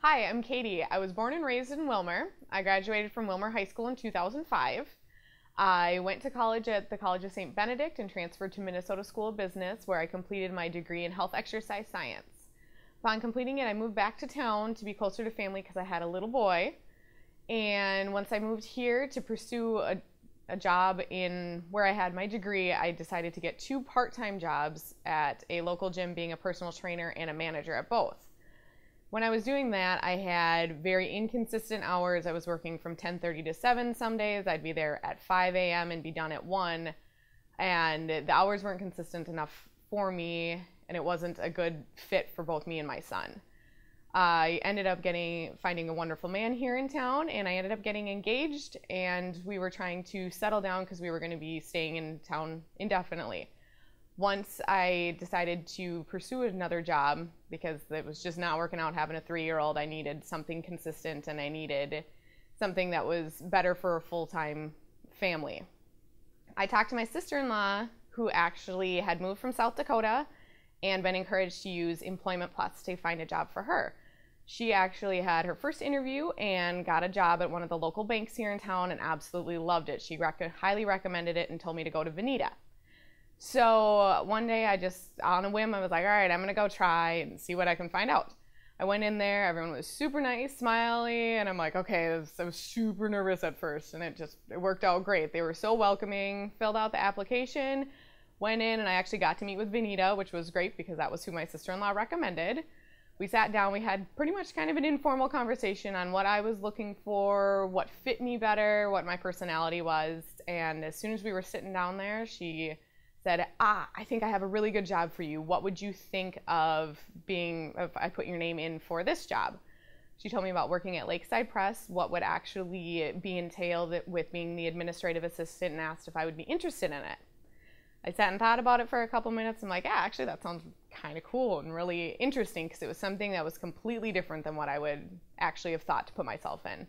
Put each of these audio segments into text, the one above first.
Hi, I'm Katie. I was born and raised in Willmar. I graduated from Willmar High School in 2005. I went to college at the College of St. Benedict and transferred to Minnesota School of Business, where I completed my degree in health exercise science. Upon completing it, I moved back to town to be closer to family because I had a little boy. And once I moved here to pursue a job in where I had my degree, I decided to get two part-time jobs at a local gym, being a personal trainer and a manager at both. When I was doing that, I had very inconsistent hours. I was working from 10:30 to 7 some days. I'd be there at 5 a.m. and be done at 1. And the hours weren't consistent enough for me, and it wasn't a good fit for both me and my son. I ended up finding a wonderful man here in town, and I ended up getting engaged, and we were trying to settle down because we were going to be staying in town indefinitely. Once I decided to pursue another job, because it was just not working out having a 3-year-old, I needed something consistent and I needed something that was better for a full-time family. I talked to my sister-in-law, who actually had moved from South Dakota and been encouraged to use Employment Plus to find a job for her. She actually had her first interview and got a job at one of the local banks here in town and absolutely loved it. She highly recommended it and told me to go to Veneta. So one day on a whim, I was like, all right, I'm going to go try and see what I can find out. I went in there, everyone was super nice, smiley, and I'm like, okay, I was super nervous at first, and it worked out great. They were so welcoming, filled out the application, went in, and I actually got to meet with Veneta, which was great because that was who my sister-in-law recommended. We sat down, we had pretty much kind of an informal conversation on what I was looking for, what fit me better, what my personality was, and as soon as we were sitting down there, she said, I think I have a really good job for you. What would you think of if I put your name in for this job? She told me about working at Lakeside Press, what would actually be entailed with being the administrative assistant, and asked if I would be interested in it. I sat and thought about it for a couple minutes. I'm like, yeah, actually that sounds kind of cool and really interesting, because it was something that was completely different than what I would actually have thought to put myself in.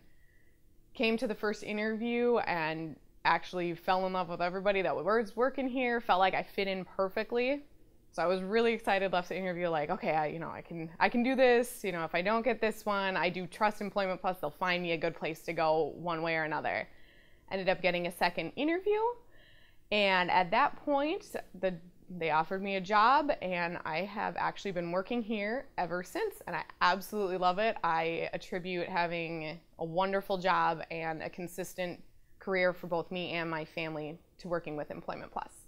Came to the first interview and actually fell in love with everybody that was working here, felt like I fit in perfectly. So I was really excited, left the interview like, okay, I can do this. If I don't get this one, I do trust Employment Plus, they'll find me a good place to go one way or another. Ended up getting a second interview, and at that point, they offered me a job, and I have actually been working here ever since, and I absolutely love it. I attribute having a wonderful job and a consistent career for both me and my family to working with Employment Plus.